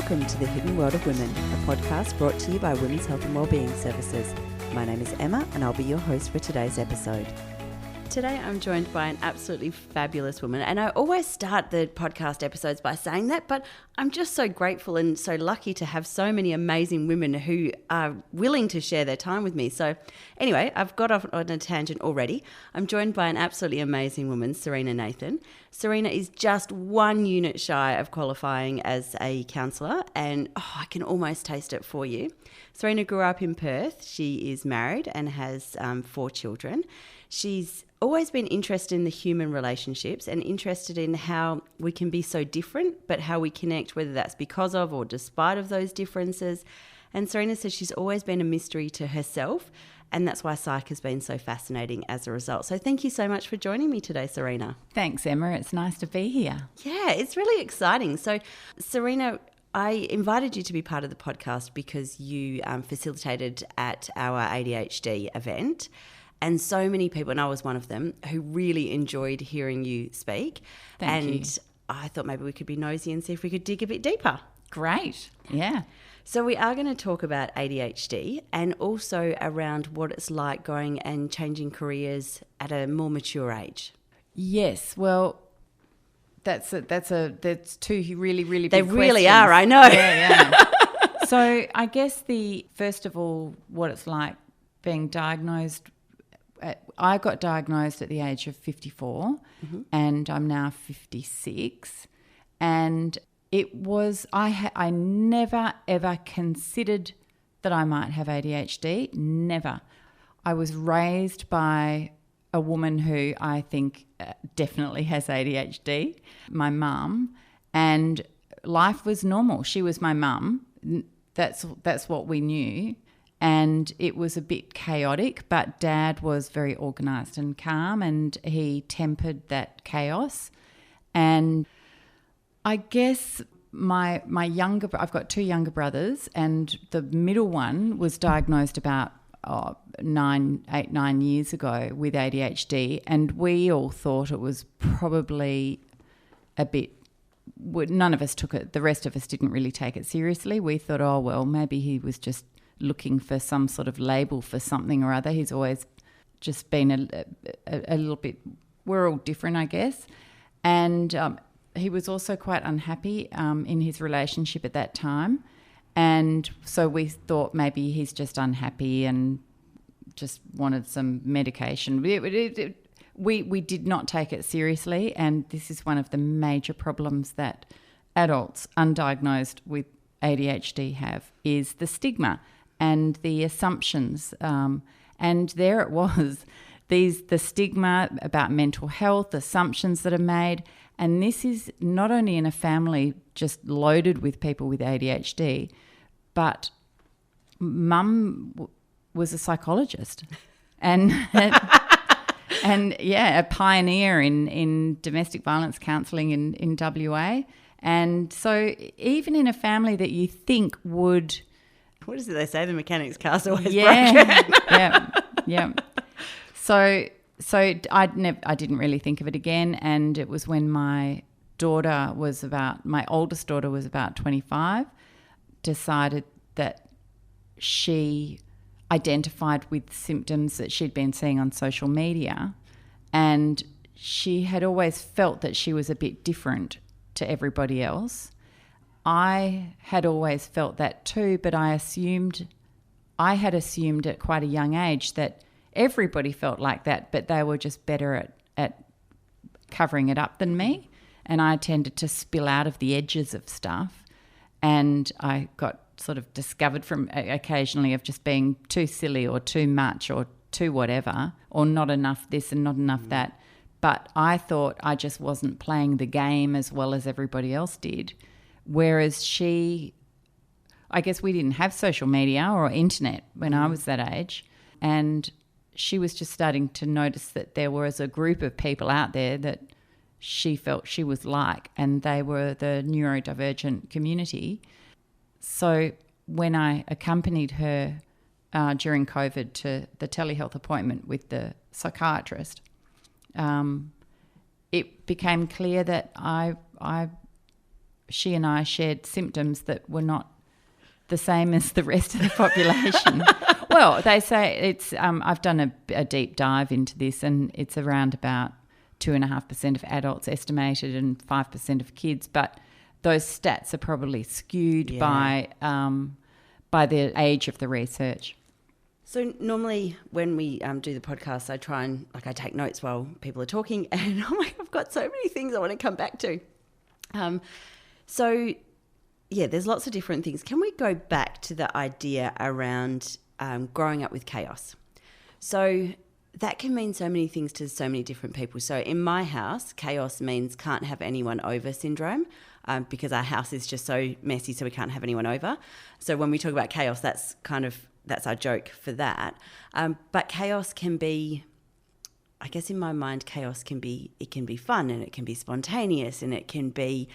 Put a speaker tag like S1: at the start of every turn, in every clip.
S1: Welcome to The Hidden World of Women, a podcast brought to you by Women's Health and Wellbeing Services. My name is Emma and I'll be your host for today's episode. Today I'm joined by an absolutely fabulous woman, and I always start the podcast episodes by saying that, but I'm just so grateful and so lucky to have so many amazing women who are willing to share their time with me. So anyway, I've got off on a tangent already. I'm joined by an absolutely amazing woman, Serena Nathan. Serena is just 1 unit shy of qualifying as a counsellor, and I can almost taste it for you. Serena grew up in Perth. She is married and has 4 children. She's always been interested in the human relationships and interested in how we can be so different, but how we connect, whether that's because of or despite of those differences. And Serena says she's always been a mystery to herself, and that's why psych has been so fascinating as a result. So thank you so much for joining me today, Serena.
S2: Thanks, Emma. It's nice to be here.
S1: Yeah, it's really exciting. So, Serena, I invited you to be part of the podcast because you facilitated at our ADHD event. And so many people, and I was one of them, who really enjoyed hearing you speak.
S2: Thank you.
S1: And I thought maybe we could be nosy and see if we could dig a bit deeper.
S2: Great. Yeah.
S1: So we are going to talk about ADHD and also around what it's like going and changing careers at a more mature age.
S2: Yes. Well, that's two really big
S1: They
S2: questions.
S1: really are, I know.
S2: Yeah. So I guess first of all, what it's like being diagnosed. I got diagnosed at the age of 54 and I'm now 56, and it was I never ever considered that I might have ADHD. Never. I was raised by a woman who I think definitely has ADHD, my mum, and life was normal. She was my mum. That's what we knew. And it was a bit chaotic, but Dad was very organised and calm, and he tempered that chaos. And I guess I've got 2 younger brothers, and the middle one was diagnosed about 9 years ago with ADHD, and we all thought it was probably a bit. None of us took it. The rest of us didn't really take it seriously. We thought, oh well, maybe he was just looking for some sort of label for something or other. He's always just been a little bit, we're all different, I guess. And he was also quite unhappy in his relationship at that time. And so we thought maybe he's just unhappy and just wanted some medication. We did not take it seriously, and this is one of the major problems that adults undiagnosed with ADHD have, is the stigma and the assumptions. And there it was, the stigma about mental health, assumptions that are made. And this is not only in a family just loaded with people with ADHD, but Mum was a psychologist and a pioneer in domestic violence counselling in WA. And so even in a family that you think would...
S1: What is it they say? The mechanic's car's always broken.
S2: Yeah. So I didn't really think of it again, and it was when my oldest daughter was about 25, decided that she identified with symptoms that she'd been seeing on social media, and she had always felt that she was a bit different to everybody else. I had always felt that too, but I had assumed at quite a young age that everybody felt like that, but they were just better at covering it up than me. And I tended to spill out of the edges of stuff. And I got sort of discovered from occasionally of just being too silly or too much or too whatever, or not enough this and not enough that. But I thought I just wasn't playing the game as well as everybody else did. Whereas I guess we didn't have social media or internet when I was that age. And she was just starting to notice that there was a group of people out there that she felt she was like, and they were the neurodivergent community. So when I accompanied her during COVID to the telehealth appointment with the psychiatrist, it became clear that I she and I shared symptoms that were not the same as the rest of the population. Well, they say it's, I've done a deep dive into this, and it's around about 2.5% of adults estimated and 5% of kids, but those stats are probably skewed by the age of the research.
S1: So normally when we do the podcast, I try and I take notes while people are talking, and I've got so many things I want to come back to. So there's lots of different things. Can we go back to the idea around growing up with chaos? So that can mean so many things to so many different people. So in my house, chaos means can't have anyone over syndrome, because our house is just so messy, so we can't have anyone over. So when we talk about chaos, that's our joke for that. But chaos can be, I guess in my mind, chaos can be fun, and it can be spontaneous, and it can be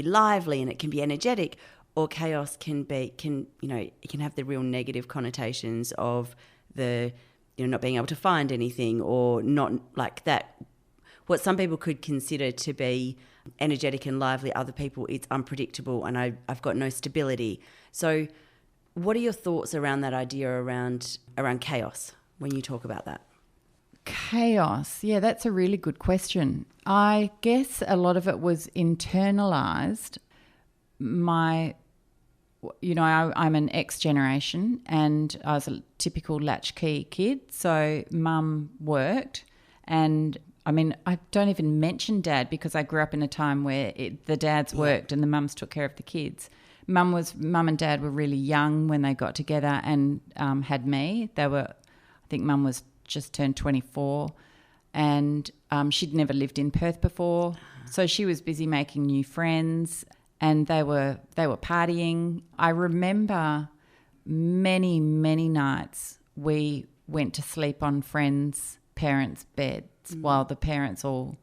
S1: lively, and it can be energetic. Or chaos can have the real negative connotations of the not being able to find anything, or not like that. What some people could consider to be energetic and lively, other people it's unpredictable, and I've got no stability. So what are your thoughts around that idea around chaos when you talk about that?
S2: Chaos, yeah, that's a really good question. I guess a lot of it was internalised. I'm an X generation, and I was a typical latchkey kid. So mum worked, and I don't even mention dad because I grew up in a time where the dads worked and the mums took care of the kids. Mum and dad were really young when they got together and had me. I think mum was just turned 24, and she'd never lived in Perth before, so she was busy making new friends, and they were partying. I remember many nights we went to sleep on friends' parents' beds while the parents all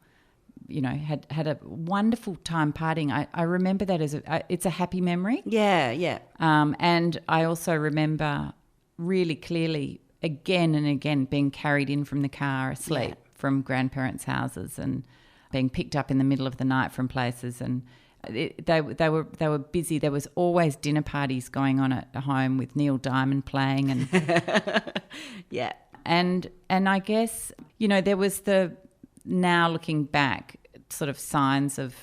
S2: had a wonderful time partying. I remember that as it's a happy memory.
S1: Yeah.
S2: And I also remember really clearly again and again being carried in from the car asleep from grandparents' houses, and being picked up in the middle of the night from places, and they were busy. There was always dinner parties going on at home with Neil Diamond playing, and
S1: yeah.
S2: And I guess there was now looking back sort of signs of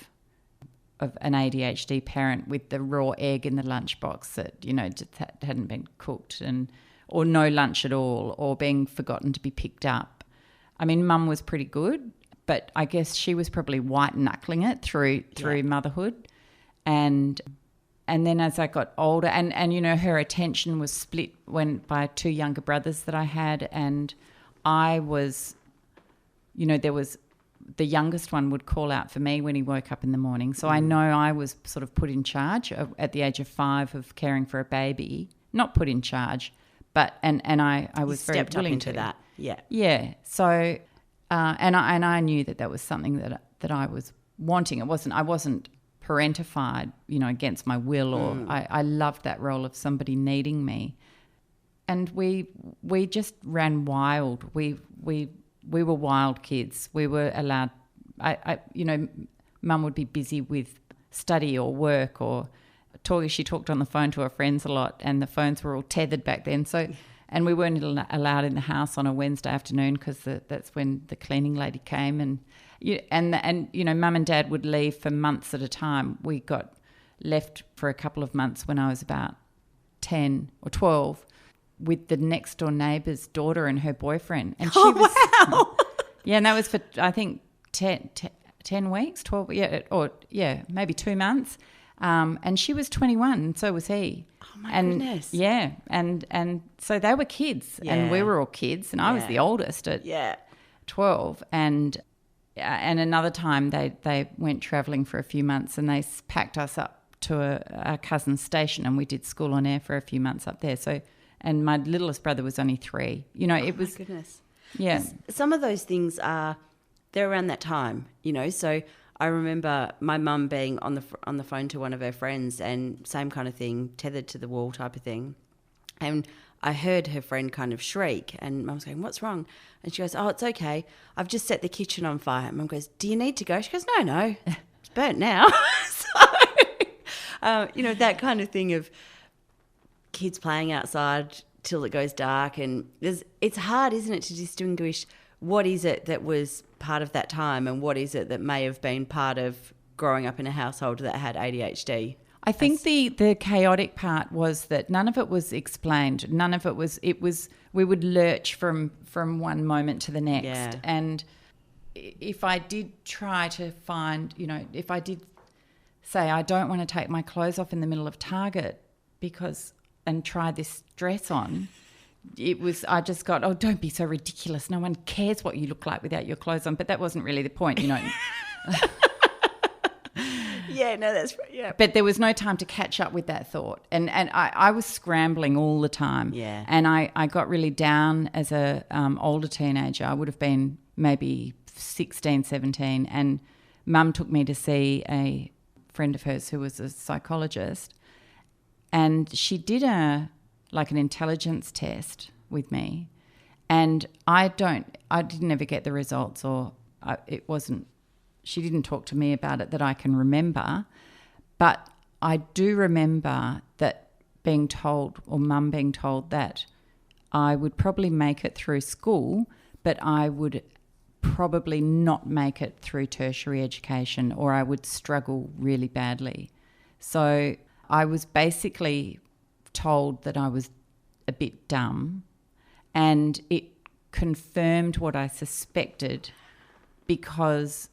S2: an ADHD parent with the raw egg in the lunchbox that just hadn't been cooked, or no lunch at all, or being forgotten to be picked up. Mum was pretty good, but I guess she was probably white knuckling it through motherhood, and then as I got older, and her attention was split by two younger brothers that I had, and I was, there was the youngest one would call out for me when he woke up in the morning. So I know I was sort of put in charge at the age of 5 of caring for a baby. Not put in charge, but and I was very willing
S1: stepped up into
S2: to
S1: that. Yeah.
S2: Yeah. So and I knew that was something that I was wanting. I wasn't parentified, against my will, or I loved that role of somebody needing me. And we just ran wild. We were wild kids. We were allowed, Mum would be busy with study or work or talking. She talked on the phone to her friends a lot, and the phones were all tethered back then. So, and we weren't allowed in the house on a Wednesday afternoon because that's when the cleaning lady came. And Mum and Dad would leave for months at a time. We got left for a couple of months when I was about 10 or 12 with the next door neighbour's daughter and her boyfriend. And she was,
S1: wow.
S2: Yeah, and that was for, I think, 10 weeks, 12, maybe 2 months. And she was 21 and so was he.
S1: Oh, my goodness.
S2: Yeah, and so they were kids, and we were all kids, and I was the oldest at 12. And another time they went travelling for a few months, and they packed us up to a cousin's station, and we did school on air for a few months up there. So, and my littlest brother was only 3. It was.
S1: My goodness.
S2: Yeah.
S1: Some of those things they're around that time, So I remember my mum being on the phone to one of her friends, and same kind of thing, tethered to the wall type of thing. And I heard her friend kind of shriek, and Mum was going, "What's wrong?" And she goes, "Oh, it's okay. I've just set the kitchen on fire." And Mum goes, "Do you need to go?" She goes, No, it's burnt now." So That kind of thing of kids playing outside till it goes dark, and it's hard, isn't it, to distinguish what is it that was part of that time and what is it that may have been part of growing up in a household that had ADHD.
S2: I think the chaotic part was that none of it was explained. None of it was we would lurch from one moment to the next.
S1: Yeah.
S2: And if I did try to find, if I did say I don't want to take my clothes off in the middle of Target and try this dress on, I just got, oh, don't be so ridiculous. No one cares what you look like without your clothes on. But that wasn't really the point,
S1: Yeah, no, that's right. Yeah.
S2: But there was no time to catch up with that thought. And I was scrambling all the time.
S1: Yeah.
S2: And I got really down as a older teenager. I would have been maybe 16, 17. And Mum took me to see a friend of hers who was a psychologist. And she did an intelligence test with me. And I didn't ever get the results, she didn't talk to me about it that I can remember, but I do remember that being told, or Mum being told, that I would probably make it through school, but I would probably not make it through tertiary education, or I would struggle really badly. So I was basically told that I was a bit dumb, and it confirmed what I suspected, because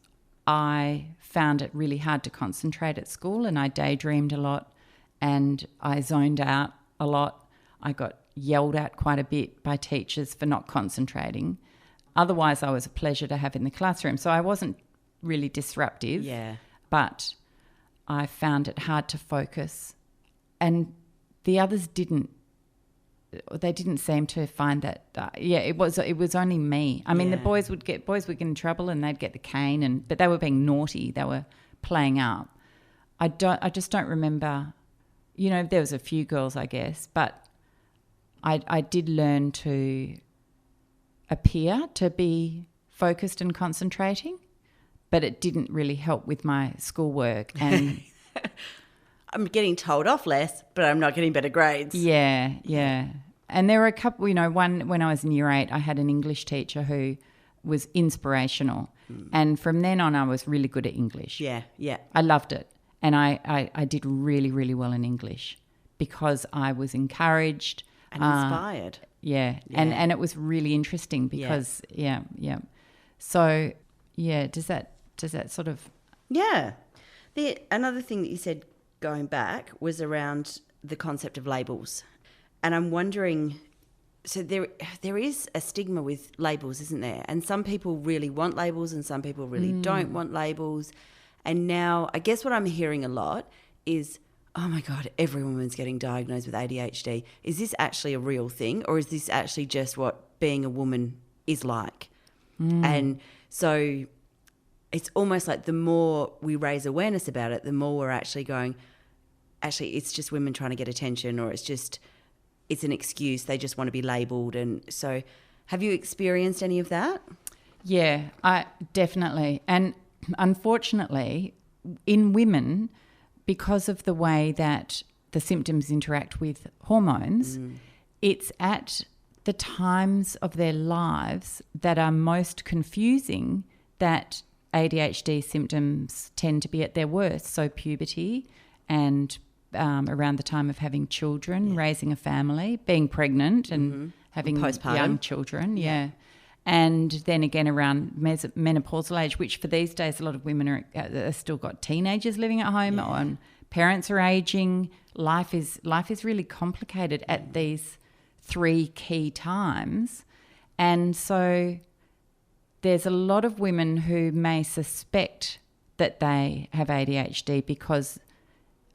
S2: I found it really hard to concentrate at school, and I daydreamed a lot and I zoned out a lot. I got yelled at quite a bit by teachers for not concentrating. Otherwise, I was a pleasure to have in the classroom. So I wasn't really disruptive, but I found it hard to focus. And the others didn't seem to find that. It was only me. I mean, the boys would get in trouble and they'd get the cane, but they were being naughty. They were playing up. I just don't remember. There was a few girls, I guess, but I did learn to appear to be focused and concentrating, but it didn't really help with my schoolwork. And
S1: I'm getting told off less, but I'm not getting better grades.
S2: Yeah. And there were a couple, one when I was in year 8, I had an English teacher who was inspirational. And from then on, I was really good at English.
S1: Yeah.
S2: I loved it. And I did really, really well in English because I was encouraged.
S1: And inspired.
S2: Yeah. And it was really interesting because, yeah. So, does that sort of...
S1: Yeah. Another thing that you said going back was around the concept of labels. And I'm wondering, so there is a stigma with labels, isn't there? And some people really want labels and some people really don't want labels. And now I guess what I'm hearing a lot is, oh my God, every woman's getting diagnosed with ADHD. Is this actually a real thing, or is this actually just what being a woman is like? And so it's almost like the more we raise awareness about it, the more we're actually going, actually, it's just women trying to get attention, or it's an excuse. They just want to be labelled. And so have you experienced any of that?
S2: Yeah, I definitely. And unfortunately, in women, because of the way that the symptoms interact with hormones, it's at the times of their lives that are most confusing that ADHD symptoms tend to be at their worst. So puberty and around the time of having children, raising a family, being pregnant and having
S1: postpartum
S2: young children, and then again around menopausal age, which for these days a lot of women are still got teenagers living at home, and parents are aging. Life is really complicated at these 3 key times, and so there's a lot of women who may suspect that they have ADHD because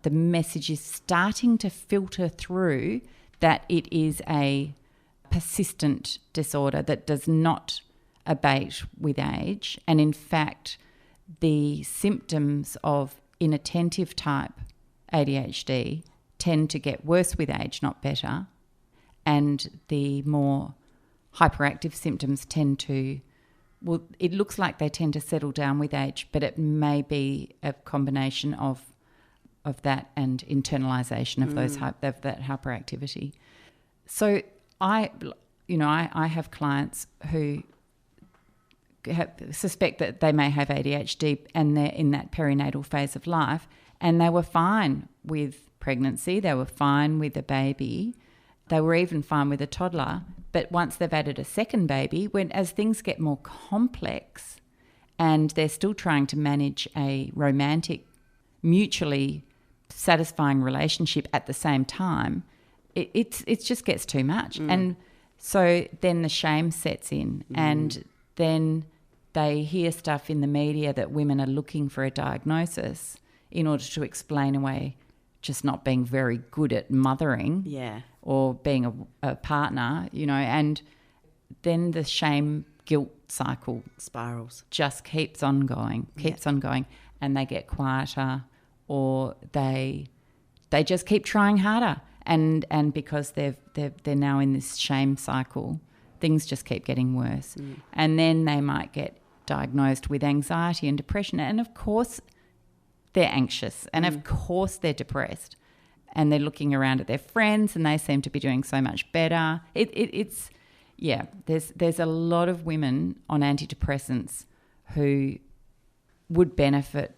S2: the message is starting to filter through that it is a persistent disorder that does not abate with age. And in fact, the symptoms of inattentive type ADHD tend to get worse with age, not better. And the more hyperactive symptoms tend to, well, it looks like they tend to settle down with age, but it may be a combination of that and internalisation of of that hyperactivity. So I have clients who suspect that they may have ADHD and they're in that perinatal phase of life, and they were fine with pregnancy, they were fine with a baby, they were even fine with a toddler. But once they've added a second baby, as things get more complex and they're still trying to manage a romantic, mutually satisfying relationship at the same time, it just gets too much. And so then the shame sets in, and then they hear stuff in the media that women are looking for a diagnosis in order to explain away just not being very good at mothering.
S1: Yeah.
S2: Or being a partner, and then the shame guilt cycle
S1: spirals,
S2: just keeps on going, and they get quieter, or they just keep trying harder, and because they're now in this shame cycle, things just keep getting worse, and then they might get diagnosed with anxiety and depression, and of course they're anxious, and of course they're depressed. And they're looking around at their friends and they seem to be doing so much better. There's a lot of women on antidepressants who would benefit,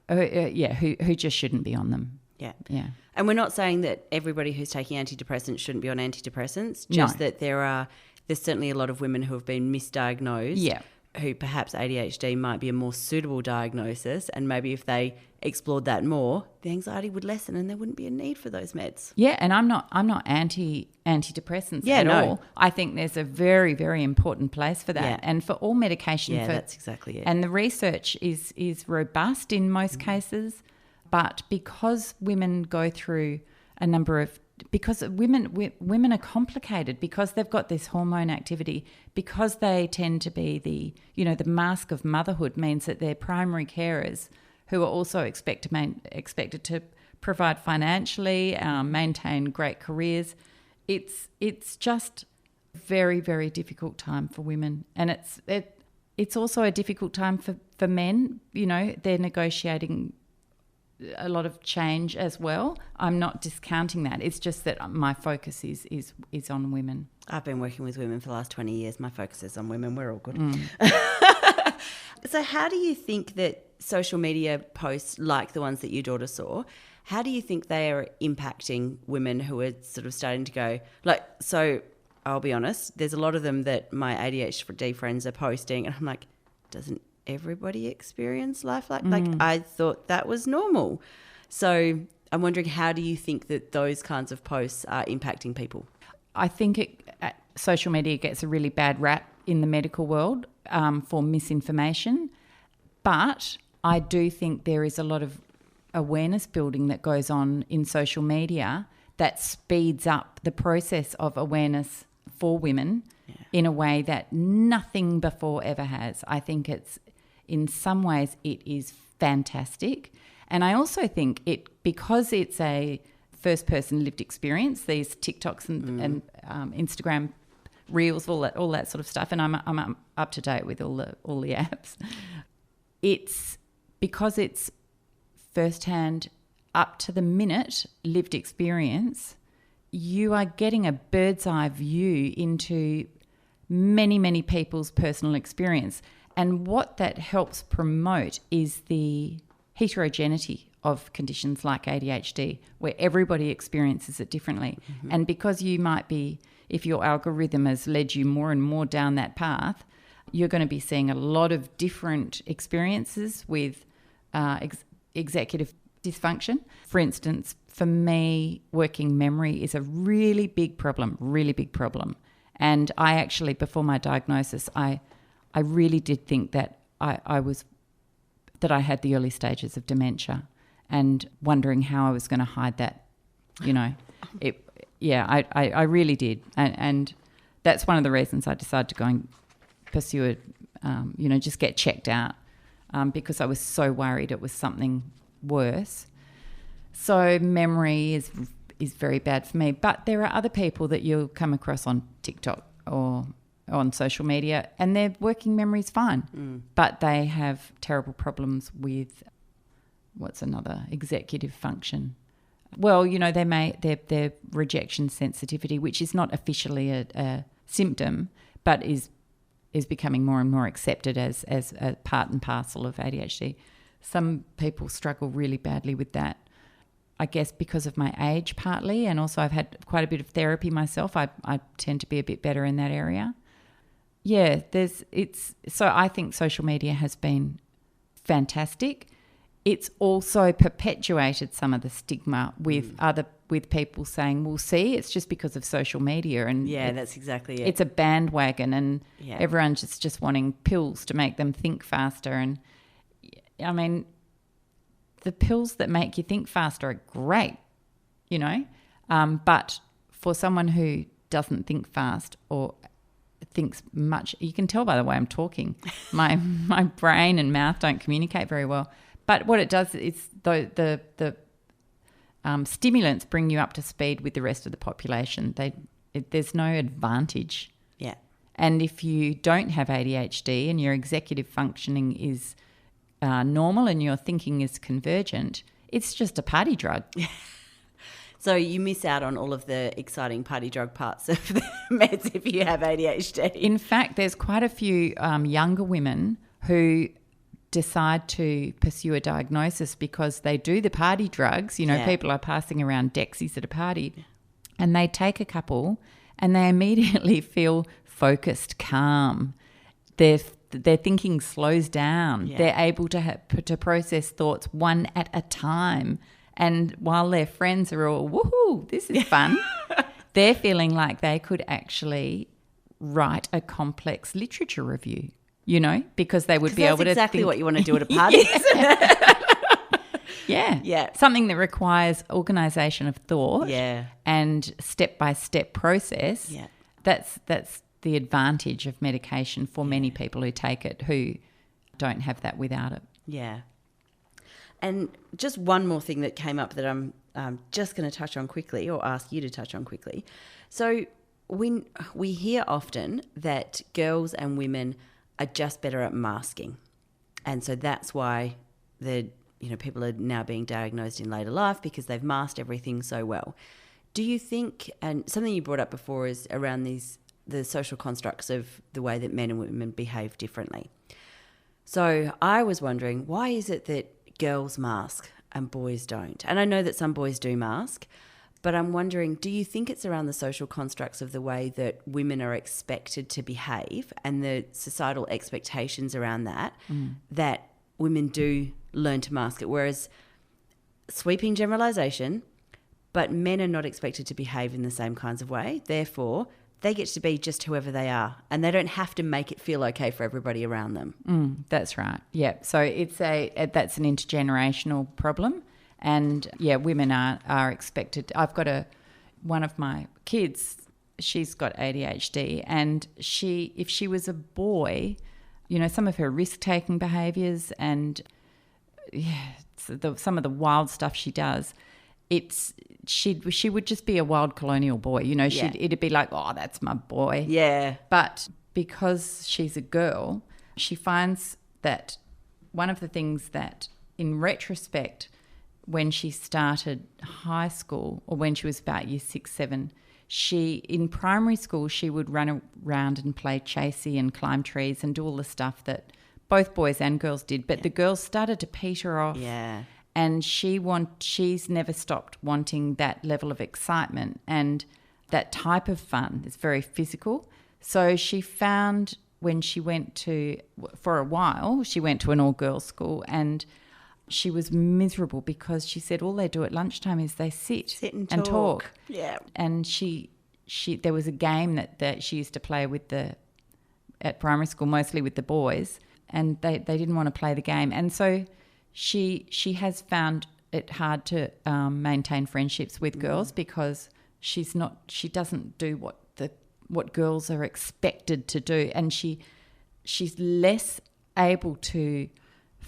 S2: who just shouldn't be on them.
S1: Yeah.
S2: Yeah.
S1: And we're not saying that everybody who's taking antidepressants shouldn't be on antidepressants, just that there's certainly a lot of women who have been misdiagnosed, who perhaps ADHD might be a more suitable diagnosis, and maybe if they explored that more, the anxiety would lessen and there wouldn't be a need for those meds.
S2: Yeah, and I'm not antidepressants at all. I think there's a very, very important place for that, and for all medication.
S1: Yeah, that's exactly it.
S2: And the research is robust in most cases, but because women go through a number of because women are complicated, because they've got this hormone activity, because they tend to be the mask of motherhood means that they're primary carers who are also expected to provide financially, maintain great careers. It's just a very, very difficult time for women, and it's also a difficult time for men. They're negotiating a lot of change as well. I'm not discounting that. It's just that my focus is on women.
S1: I've been working with women for the last 20 years. My focus is on women. We're all good. So how do you think that social media posts like the ones that your daughter saw, how do you think they are impacting women who are sort of starting to go, so I'll be honest, there's a lot of them that my ADHD friends are posting, and I'm like, doesn't everybody experience life like I thought that was normal? So I'm wondering, how do you think that those kinds of posts are impacting people?
S2: I think social media gets a really bad rap in the medical world for misinformation, but I do think there is a lot of awareness building that goes on in social media that speeds up the process of awareness for women in a way that nothing before ever has. I think in some ways it is fantastic. And I also think because it's a first-person lived experience, these TikToks and Instagram Reels, all that sort of stuff, and I'm up to date with all the apps. It's because it's first-hand, up to the minute lived experience. You are getting a bird's eye view into many, many people's personal experience. And what that helps promote is the heterogeneity of conditions like ADHD, where everybody experiences it differently. Mm-hmm. And because you might be, if your algorithm has led you more and more down that path, you're going to be seeing a lot of different experiences with executive dysfunction. For instance, for me, working memory is a really big problem. And I actually, before my diagnosis, I really did think that I had the early stages of dementia, and wondering how I was going to hide that. I really did, and that's one of the reasons I decided to go and pursue it. Just get checked out, because I was so worried it was something worse. So memory is very bad for me. But there are other people that you'll come across on TikTok or on social media, and their working memory is fine, but they have terrible problems with what's another executive function? Well, their rejection sensitivity, which is not officially a symptom, but is becoming more and more accepted as a part and parcel of ADHD. Some people struggle really badly with that. I guess because of my age partly, and also I've had quite a bit of therapy myself. I tend to be a bit better in that area. Yeah, so I think social media has been fantastic. It's also perpetuated some of the stigma with people saying, well, see, it's just because of social media. And
S1: yeah, that's exactly it.
S2: It's a bandwagon, and everyone's just wanting pills to make them think faster. And I mean, the pills that make you think faster are great, but for someone who doesn't think fast or thinks much, you can tell by the way I'm talking, my brain and mouth don't communicate very well. But what it does is the stimulants bring you up to speed with the rest of the population. There's no advantage.
S1: Yeah.
S2: And if you don't have ADHD and your executive functioning is normal and your thinking is convergent, it's just a party drug.
S1: So you miss out on all of the exciting party drug parts of the meds if you have ADHD.
S2: In fact, there's quite a few younger women who decide to pursue a diagnosis because they do the party drugs. People are passing around Dexies at a party, and they take a couple and they immediately feel focused, calm. Their thinking slows down. Yeah. They're able to process thoughts one at a time. And while their friends are all, woohoo, this is fun, they're feeling like they could actually write a complex literature review. Because they would be able to think. That's
S1: exactly what you want to do at a party.
S2: Yeah. Something that requires organisation of thought and step-by-step process. Yeah. That's the advantage of medication for many people who take it who don't have that without it.
S1: Yeah. And just one more thing that came up that I'm just going to touch on quickly, or ask you to touch on quickly. So we hear often that girls and women are just better at masking. And so that's why people are now being diagnosed in later life, because they've masked everything so well. Do you think, and something you brought up before is around the social constructs of the way that men and women behave differently. So I was wondering, why is it that girls mask and boys don't? And I know that some boys do mask, but I'm wondering, do you think it's around the social constructs of the way that women are expected to behave and the societal expectations around that, that women do learn to mask it? Whereas, sweeping generalisation, but men are not expected to behave in the same kinds of way. Therefore, they get to be just whoever they are, and they don't have to make it feel okay for everybody around them.
S2: That's right. Yeah. So that's an intergenerational problem. And women are expected. I've got one of my kids, she's got ADHD, and if she was a boy, some of her risk-taking behaviours and some of the wild stuff she does, she would just be a wild colonial boy. It'd be like, oh, that's my boy.
S1: Yeah.
S2: But because she's a girl, she finds that one of the things that, in retrospect, when she started high school, or when she was about year 6, 7, in primary school, she would run around and play chasey and climb trees and do all the stuff that both boys and girls did. But the girls started to peter off.
S1: Yeah.
S2: And she's never stopped wanting that level of excitement and that type of fun. It's very physical. So she found, when she went for a while, she went to an all-girls school, and she was miserable because she said all they do at lunchtime is they sit and talk.
S1: Yeah.
S2: And she there was a game that she used to play at primary school, mostly with the boys, and they didn't want to play the game. And so she has found it hard to maintain friendships with girls because she doesn't do what girls are expected to do, and she's less able to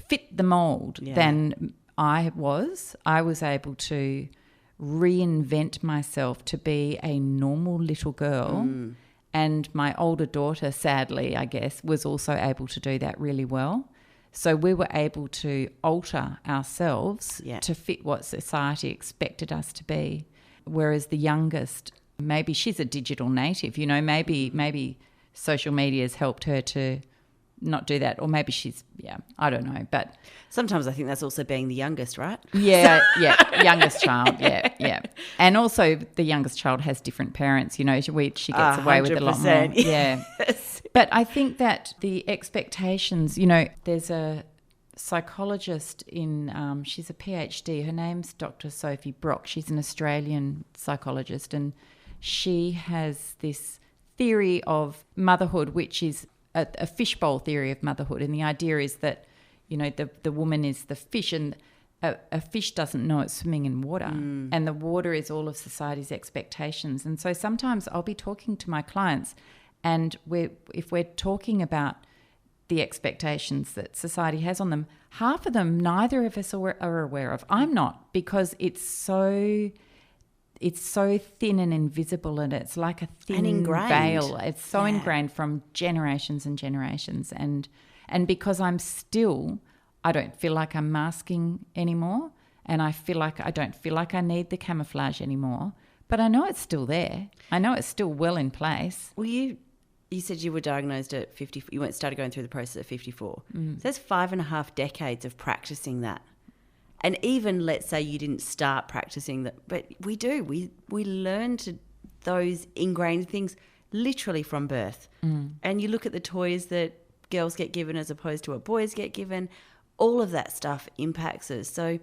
S2: fit the mould than I was. I was able to reinvent myself to be a normal little girl, and my older daughter, sadly, I guess, was also able to do that really well. So we were able to alter ourselves
S1: Yeah.
S2: to fit what society expected us to be. Whereas the youngest, maybe she's a digital native, maybe social media has helped her to not do that. Or maybe she's, I don't know. But
S1: sometimes I think that's also being the youngest, right?
S2: Yeah, youngest child, yeah. And also the youngest child has different parents, she gets away with a lot more.
S1: 100%.
S2: Yeah.
S1: Yes.
S2: But I think that the expectations, there's a psychologist she's a PhD, her name's Dr. Sophie Brock. She's an Australian psychologist, and she has this theory of motherhood, which is a fishbowl theory of motherhood. And the idea is that, the woman is the fish, and a fish doesn't know it's swimming in water, and the water is all of society's expectations. And so sometimes I'll be talking to my clients, and if we're talking about the expectations that society has on them, half of them neither of us are aware of. I'm not, because it's so thin and invisible, and it's like a thin veil. It's so ingrained from generations and generations. And because I don't feel like I'm masking anymore, and I don't feel like I need the camouflage anymore, but I know it's still there. I know it's still well in place.
S1: Well, you said you were diagnosed at 50. You started going through the process at 54. So that's 5.5 decades of practicing that. And even, let's say you didn't start practicing that, but we do. We learn those ingrained things literally from birth. And you look at the toys that girls get given as opposed to what boys get given. All of that stuff impacts us. So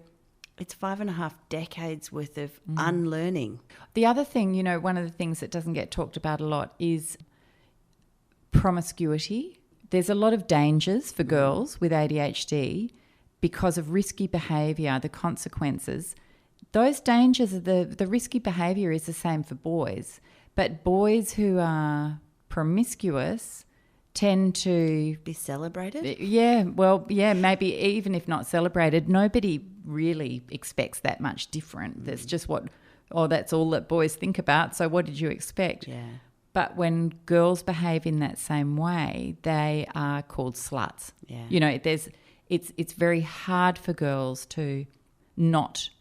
S1: it's 5.5 decades worth of unlearning.
S2: The other thing, one of the things that doesn't get talked about a lot is promiscuity. There's a lot of dangers for girls with ADHD because of risky behaviour, the consequences. Those dangers, the risky behaviour is the same for boys. But boys who are promiscuous tend to
S1: be celebrated.
S2: Maybe even if not celebrated, nobody really expects that much different. That's just that's all that boys think about. So what did you expect?
S1: Yeah.
S2: But when girls behave in that same way, they are called sluts.
S1: Yeah.
S2: It's very hard for girls to not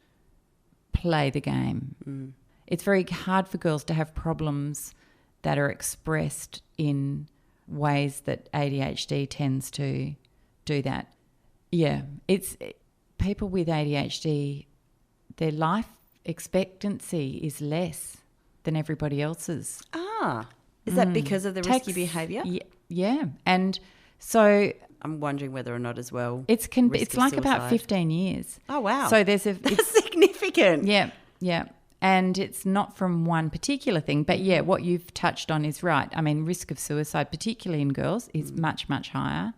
S2: play the game. It's very hard for girls to have problems that are expressed in ways that ADHD tends to do that. Yeah, people with ADHD, their life expectancy is less than everybody else's.
S1: Is that because of the risky behaviour?
S2: Yeah. And so
S1: I'm wondering whether or not as well.
S2: It's like about 15 years.
S1: Oh, wow.
S2: So
S1: that's significant.
S2: Yeah. And it's not from one particular thing. But, what you've touched on is right. I mean, risk of suicide, particularly in girls, is much, much higher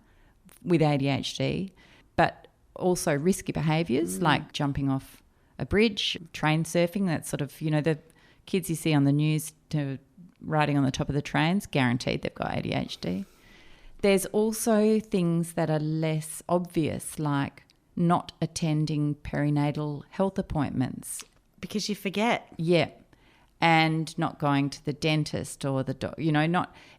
S2: with ADHD. But also risky behaviours like jumping off a bridge, train surfing, that sort of, the kids you see on the news riding on the top of the trains, guaranteed they've got ADHD. There's also things that are less obvious, like not attending perinatal health appointments.
S1: Because you forget.
S2: Yeah. And not going to the dentist or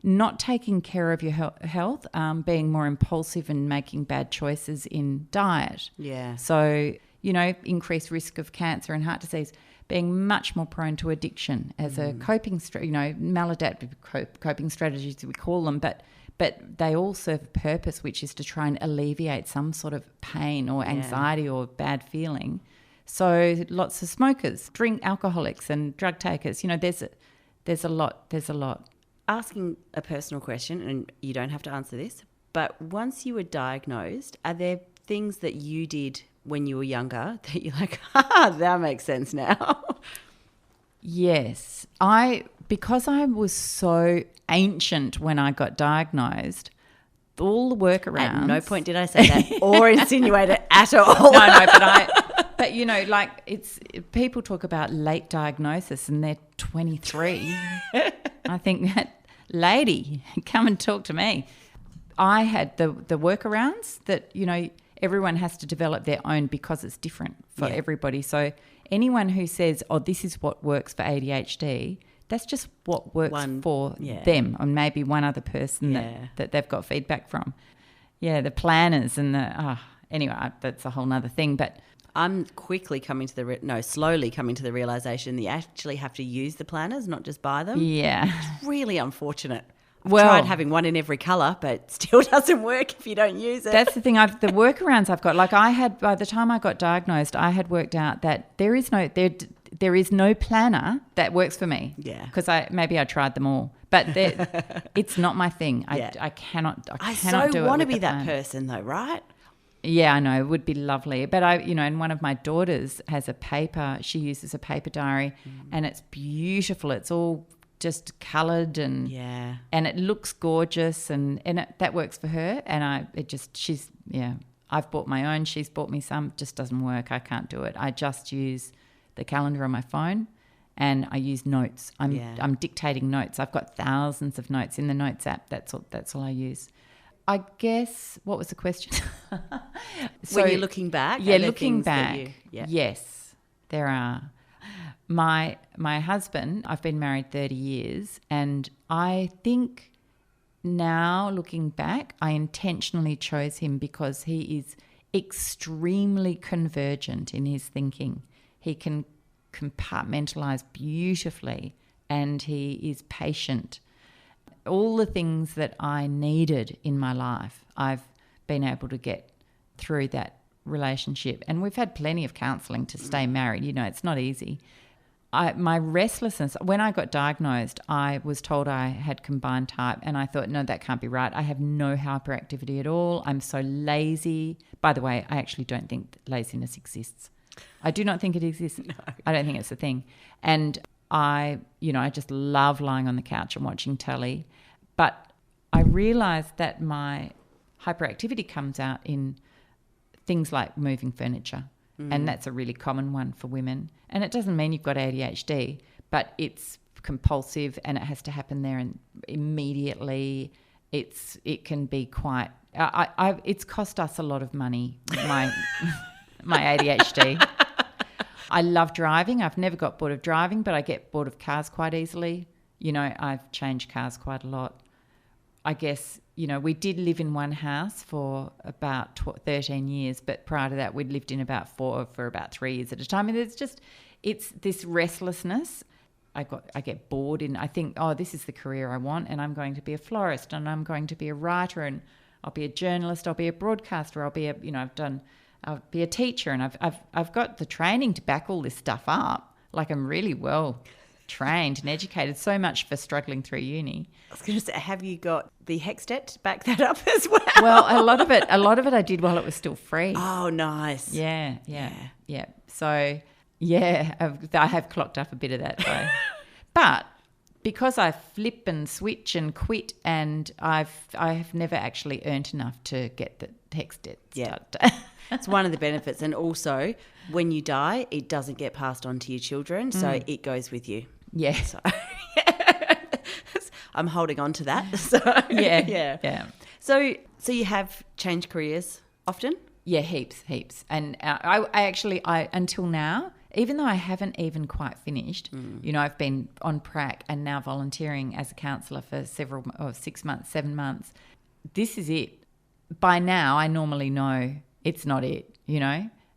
S2: not taking care of your health, being more impulsive and making bad choices in diet.
S1: Yeah.
S2: So, increased risk of cancer and heart disease, being much more prone to addiction as a coping, maladaptive coping strategies we call them, but they all serve a purpose, which is to try and alleviate some sort of pain or anxiety or bad feeling. So lots of smokers, alcoholics and drug takers, there's a lot.
S1: Asking a personal question, and you don't have to answer this, but once you were diagnosed, are there things that you did when you were younger that you're like, that makes sense now?
S2: Yes. Because I was so ancient when I got diagnosed, all the workarounds.
S1: At no point did I say that or insinuate it at all.
S2: No, but people talk about late diagnosis and they're 23. I think that lady, come and talk to me. I had the workarounds that, everyone has to develop their own because it's different for everybody. So anyone who says, this is what works for ADHD, that's just what works for them, and maybe one other person that they've got feedback from. the planners and anyway, that's a whole nother thing. But
S1: I'm slowly coming to the realisation that you actually have to use the planners, not just buy them.
S2: Yeah.
S1: It's really unfortunate. I've tried having one in every colour, but it still doesn't work if you don't use it.
S2: That's the thing. The workarounds I've got, like by the time I got diagnosed, I had worked out that there is no planner that works for me.
S1: Yeah.
S2: Because I tried them all, but it's not my thing. I cannot do it.
S1: I want to be that person though, right?
S2: Yeah, I know. It would be lovely. But and one of my daughters has a paper. She uses a paper diary and it's beautiful. It's all just coloured and it looks gorgeous and that works for her. And I've bought my own. She's bought me some. Just doesn't work. I can't do it. I just use the calendar on my phone and I use notes. I'm dictating notes. I've got thousands of notes in the Notes app. That's all I use. I guess, what was the question?
S1: So, when you're looking back?
S2: Yeah, looking back. Yes, there are. My husband, I've been married 30 years, and I think now looking back, I intentionally chose him because he is extremely convergent in his thinking. He can compartmentalise beautifully and he is patient. All the things that I needed in my life, I've been able to get through that relationship. And we've had plenty of counselling to stay married. It's not easy. My restlessness, when I got diagnosed, I was told I had combined type and I thought, no, that can't be right. I have no hyperactivity at all. I'm so lazy. By the way, I actually don't think laziness exists. I do not think it exists. No. I don't think it's a thing. And I just love lying on the couch and watching telly. But I realised that my hyperactivity comes out in things like moving furniture. And that's a really common one for women. And it doesn't mean you've got ADHD, but it's compulsive and it has to happen there and immediately. It can be quite. It's cost us a lot of money. My ADHD. I love driving. I've never got bored of driving, but I get bored of cars quite easily. I've changed cars quite a lot. I guess, we did live in one house for about 13 years, but prior to that we'd lived in for about 3 years at a time. And it's this restlessness. I get bored and I think, this is the career I want and I'm going to be a florist and I'm going to be a writer and I'll be a journalist, I'll be a broadcaster, I'll be a teacher and I've got the training to back all this stuff up. Like I'm really well trained and educated, so much for struggling through uni.
S1: I was going to say, have you got the HECSTET to back that up as well?
S2: Well, a lot of it I did while it was still free.
S1: Oh, nice.
S2: Yeah. So, I have clocked up a bit of that though. But because I flip and switch and quit and I have never actually earned enough to get the HECSTET.
S1: Yeah. It's one of the benefits. And also, when you die, it doesn't get passed on to your children, so it goes with you.
S2: Yeah.
S1: So, I'm holding on to that. So
S2: Yeah.
S1: So you have changed careers often?
S2: Yeah, heaps. And I actually until now, even though I haven't even quite finished, I've been on prac and now volunteering as a counsellor for 6 months, 7 months. This is it. By now, I normally know it's not it,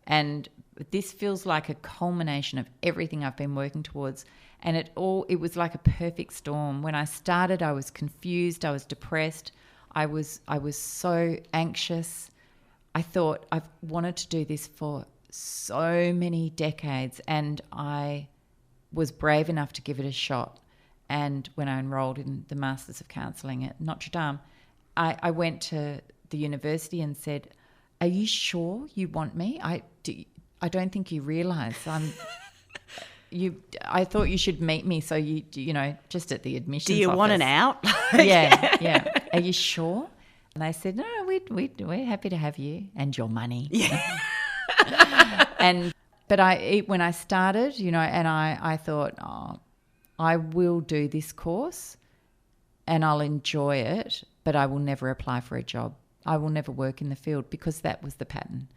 S2: and this feels like a culmination of everything I've been working towards. And it was like a perfect storm. When I started, I was confused. I was depressed. I was so anxious. I thought I've wanted to do this for so many decades, and I was brave enough to give it a shot. And when I enrolled in the Masters of Counselling at Notre Dame, I went to the university and said, "Are you sure you want me? I don't think you realise I thought you should meet me, so just at the admissions office.
S1: Do you want an out?"
S2: Yeah. Are you sure? And they said, "No, we're happy to have you and your money."
S1: Yeah.
S2: But when I started, and I thought, I will do this course and I'll enjoy it, but I will never apply for a job. I will never work in the field, because that was the pattern.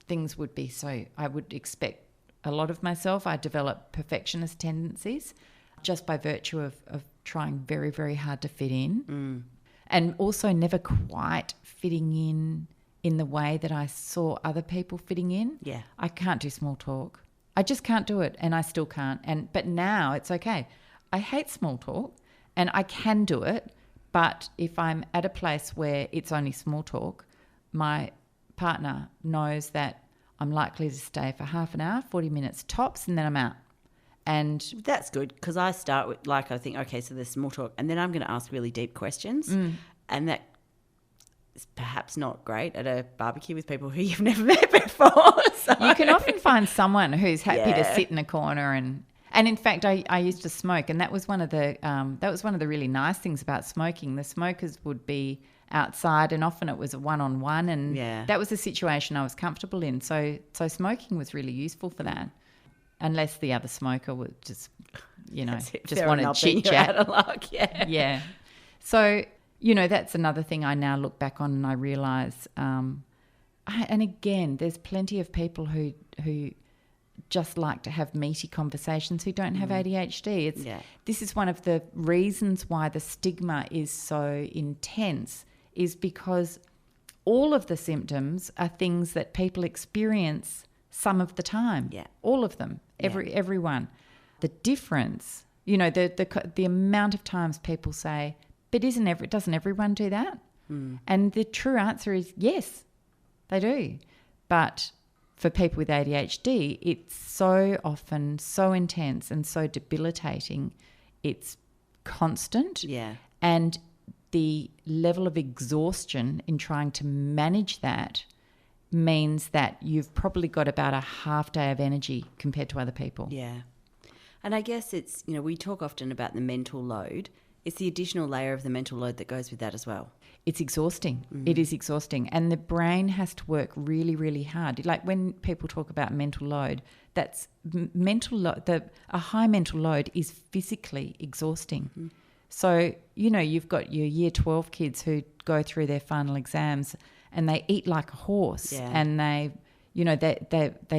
S2: Things would be so, I would expect a lot of myself. I developed perfectionist tendencies just by virtue of trying very, very hard to fit in. And also never quite fitting in the way that I saw other people fitting in.
S1: Yeah.
S2: I can't do small talk. I just can't do it, and I still can't. But now it's okay. I hate small talk, and I can do it. But if I'm at a place where it's only small talk, my partner knows that I'm likely to stay for half an hour, 40 minutes tops, and then I'm out. And
S1: that's good, because I start with, like, I think, okay, so there's small talk, and then I'm going to ask really deep questions, and that is perhaps not great at a barbecue with people who you've never met before. So.
S2: You can often find someone who's happy to sit in a corner and in fact, I used to smoke, and that was one of the really nice things about smoking. The smokers would be outside, and often it was a one-on-one, and that was a situation I was comfortable in. So smoking was really useful for that, unless the other smoker would just, just wanted to chit-chat. Yeah. So, that's another thing I now look back on and I realise, and again, there's plenty of people who just like to have meaty conversations who don't have ADHD. This is one of the reasons why the stigma is so intense, is because all of the symptoms are things that people experience some of the time. Yeah. All of them. Everyone. The difference, the amount of times people say, but doesn't everyone do that? And the true answer is yes, they do. But for people with ADHD, it's so often so intense and so debilitating. It's constant. Yeah. And the level of exhaustion in trying to manage that means that you've probably got about a half day of energy compared to other people. Yeah. And I guess it's, we talk often about the mental load. It's the additional layer of the mental load that goes with that as well. It's exhausting. It is exhausting. And the brain has to work really, really hard. Like when people talk about mental load, that's mental load. A high mental load is physically exhausting. So, you've got your year 12 kids who go through their final exams and they eat like a horse and they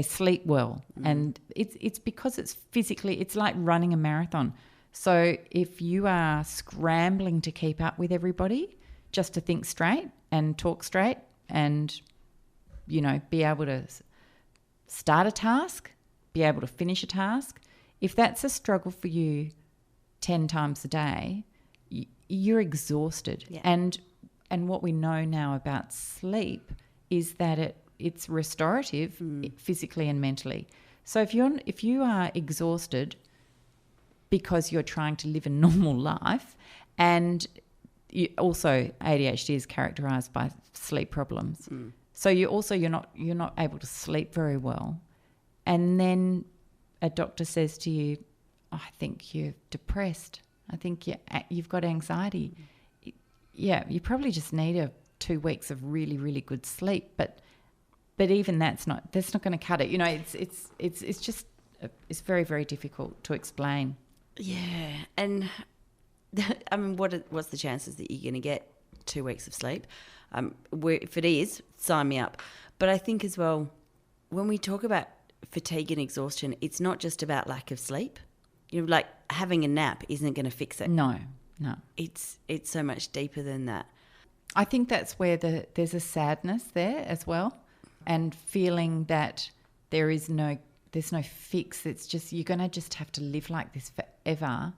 S2: sleep well. And it's because it's physically, it's like running a marathon. So if you are scrambling to keep up with everybody, just to think straight and talk straight and, be able to start a task, be able to finish a task, if that's a struggle for you 10 times a day, you're exhausted. Yeah. And what we know now about sleep is that it's restorative physically and mentally. So if you are exhausted because you're trying to live a normal life, and also ADHD is characterised by sleep problems. So you're not able to sleep very well, and then a doctor says to you, I think you're depressed. I think you've got anxiety. Yeah, you probably just need 2 weeks of really, really good sleep, but even that's not going to cut it. It's very, very difficult to explain. Yeah, and I mean, what's the chances that you're going to get 2 weeks of sleep? If it is, sign me up. But I think as well, when we talk about fatigue and exhaustion, it's not just about lack of sleep. Like having a nap isn't going to fix it. No. It's so much deeper than that. I think that's where there's a sadness there as well, and feeling that there's no fix. It's just you're going to just have to live like this forever,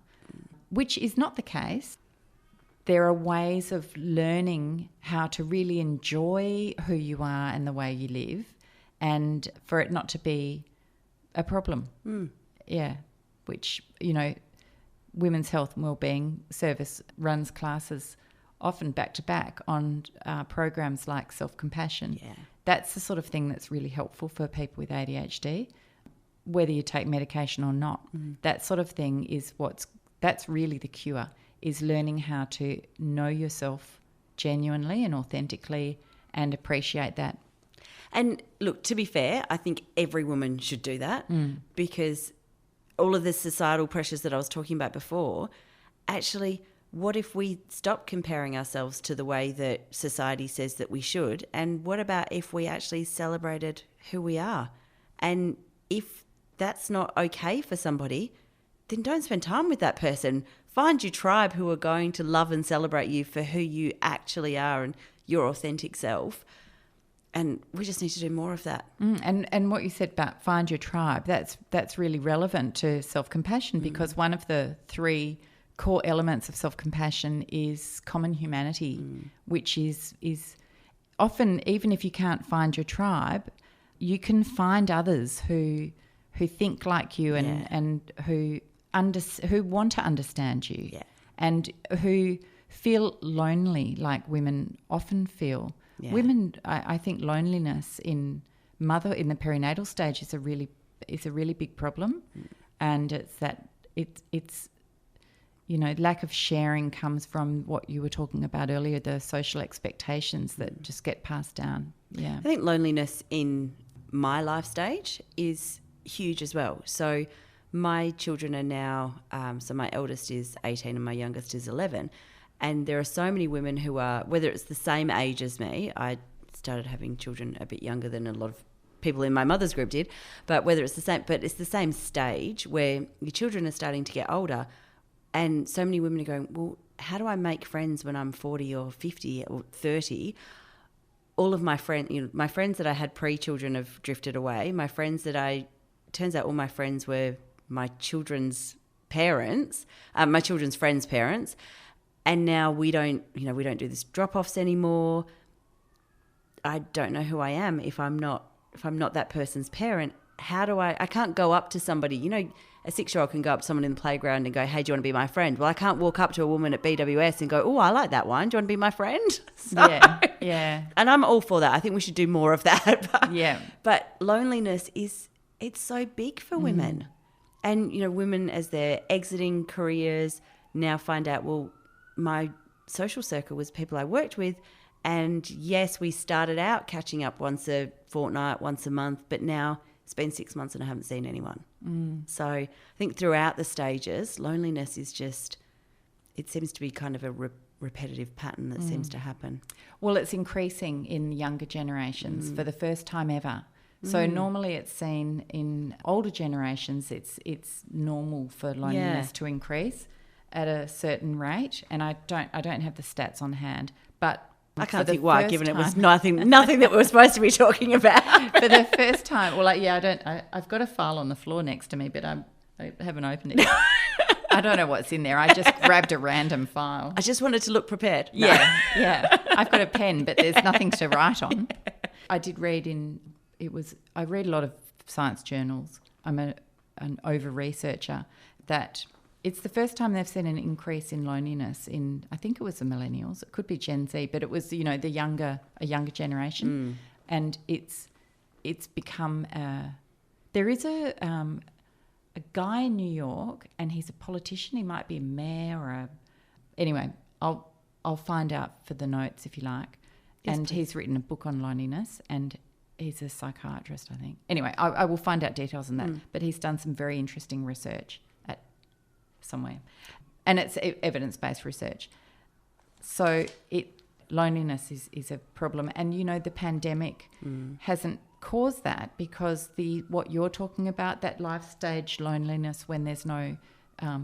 S2: which is not the case. There are ways of learning how to really enjoy who you are and the way you live, and for it not to be a problem. Yeah, which, Women's Health and Wellbeing Service runs classes often back to back on programs like self-compassion. Yeah. That's the sort of thing that's really helpful for people with ADHD, whether you take medication or not. That sort of thing is that's really the cure, is learning how to know yourself genuinely and authentically and appreciate that. And look, to be fair, I think every woman should do that, because all of the societal pressures that I was talking about before, actually, what if we stop comparing ourselves to the way that society says that we should? And what about if we actually celebrated who we are? And if that's not okay for somebody, then don't spend time with that person
S1: Find your tribe who are going to love and celebrate you for who you actually are and your authentic self. And we just need to do more of that.
S2: And what you said about find your tribe, that's really relevant to self-compassion because one of the 3 core elements of self-compassion is common humanity, which is often, even if you can't find your tribe, you can find others who think like you and who want to understand you and who feel lonely like women often feel. Yeah. Women, I think loneliness in the perinatal stage is a really big problem, and it's lack of sharing comes from what you were talking about earlier, the social expectations that just get passed down. Yeah,
S1: I think loneliness in my life stage is huge as well. So my children are now, so my eldest is 18 and my youngest is 11. And there are so many women who are, whether it's the same age as me, I started having children a bit younger than a lot of people in my mother's group did, but it's the same stage where your children are starting to get older. And so many women are going, well, how do I make friends when I'm 40 or 50 or 30? All of my friends that I had pre-children have drifted away. Turns out all my friends were my children's parents, my children's friends' parents. And now we don't do this drop-offs anymore. I don't know who I am if I'm not that person's parent. How do I can't go up to somebody, a 6-year-old can go up to someone in the playground and go, hey, do you want to be my friend? Well, I can't walk up to a woman at BWS and go, oh, I like that one. Do you want to be my friend?
S2: Yeah.
S1: And I'm all for that. I think we should do more of that. But loneliness it's so big for women. And, women as they're exiting careers now find out, well, my social circle was people I worked with, and yes, we started out catching up once a fortnight, once a month, but now it's been 6 months and I haven't seen anyone. So I think throughout the stages, loneliness is it seems to be kind of a repetitive pattern that seems to happen.
S2: Well, it's increasing in younger generations for the first time ever. So normally it's seen in older generations, it's normal for loneliness to increase at a certain rate, and I don't have the stats on hand, but
S1: I can't think why, given it was nothing that we were supposed to be talking about.
S2: For the first time, I've got a file on the floor next to me, but I haven't opened it. I don't know what's in there. I just grabbed a random file.
S1: I just wanted to look prepared.
S2: No. Yeah. I've got a pen, but there's nothing to write on. I did read I read a lot of science journals. I'm an over-researcher that it's the first time they've seen an increase in loneliness in, I think it was the millennials. It could be Gen Z, but it was, the a younger generation. And it's become, there is a guy in New York, and he's a politician. He might be a mayor anyway, I'll find out for the notes if you like. Yes, and please. He's written a book on loneliness, and he's a psychiatrist, I think. Anyway, I will find out details on that. But he's done some very interesting research somewhere, and it's evidence-based research. So loneliness is a problem, and the pandemic hasn't caused that, because what you're talking about, that life stage loneliness when there's no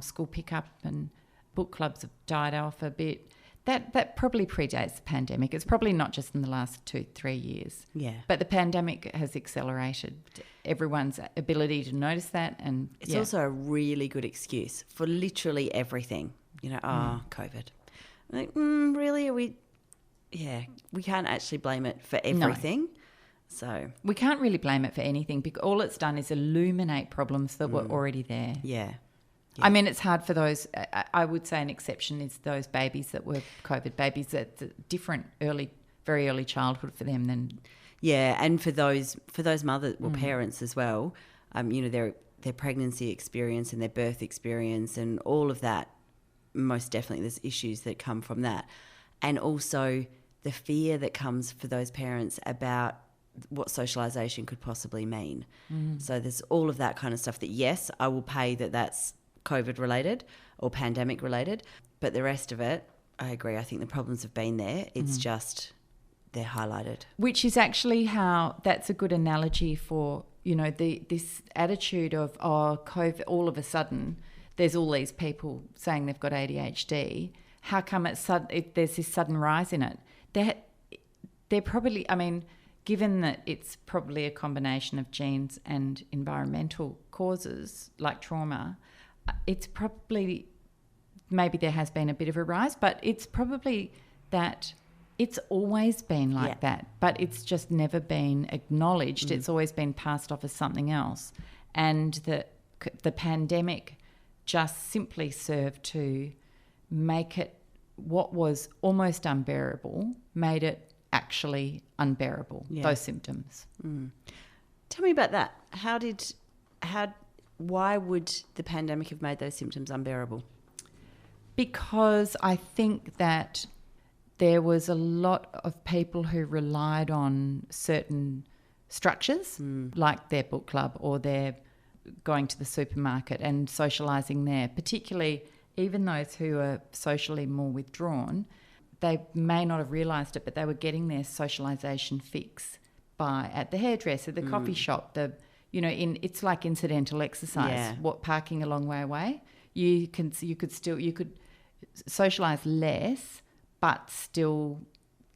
S2: school pickup and book clubs have died off a bit, that probably predates the pandemic. It's probably not just in the last 2-3 years.
S1: Yeah.
S2: But the pandemic has accelerated everyone's ability to notice that. And
S1: it's also a really good excuse for literally everything. COVID. Like, really? Are we? Yeah, we can't actually blame it for everything. No. So
S2: we can't really blame it for anything, because all it's done is illuminate problems that were already there.
S1: Yeah.
S2: I mean, it's hard for those. I would say an exception is those babies that were COVID babies. That's different, very early childhood for them than.
S1: Yeah, and for those mothers or parents as well, their pregnancy experience and their birth experience and all of that. Most definitely, there's issues that come from that, and also the fear that comes for those parents about what socialisation could possibly mean. So there's all of that kind of stuff that, yes, I will pay that's COVID related or pandemic related, but the rest of it, I agree. I think the problems have been there. It's just they're highlighted.
S2: Which is actually that's a good analogy for, this attitude of, COVID, all of a sudden there's all these people saying they've got ADHD. How come there's this sudden rise in it? They're probably, I mean, given that it's probably a combination of genes and environmental causes like trauma, it's probably, maybe there has been a bit of a rise, but it's probably that it's always been like that, but it's just never been acknowledged. It's always been passed off as something else. And the pandemic just simply served to make it what was almost unbearable, made it actually unbearable, those symptoms.
S1: Tell me about that. Why would the pandemic have made those symptoms unbearable?
S2: Because I think that there was a lot of people who relied on certain structures, like their book club or their going to the supermarket and socialising there, particularly even those who are socially more withdrawn. They may not have realised it, but they were getting their socialisation fix at the hairdresser, the coffee shop, it's like incidental exercise.
S1: Yeah.
S2: Parking a long way away, you could socialise less, but still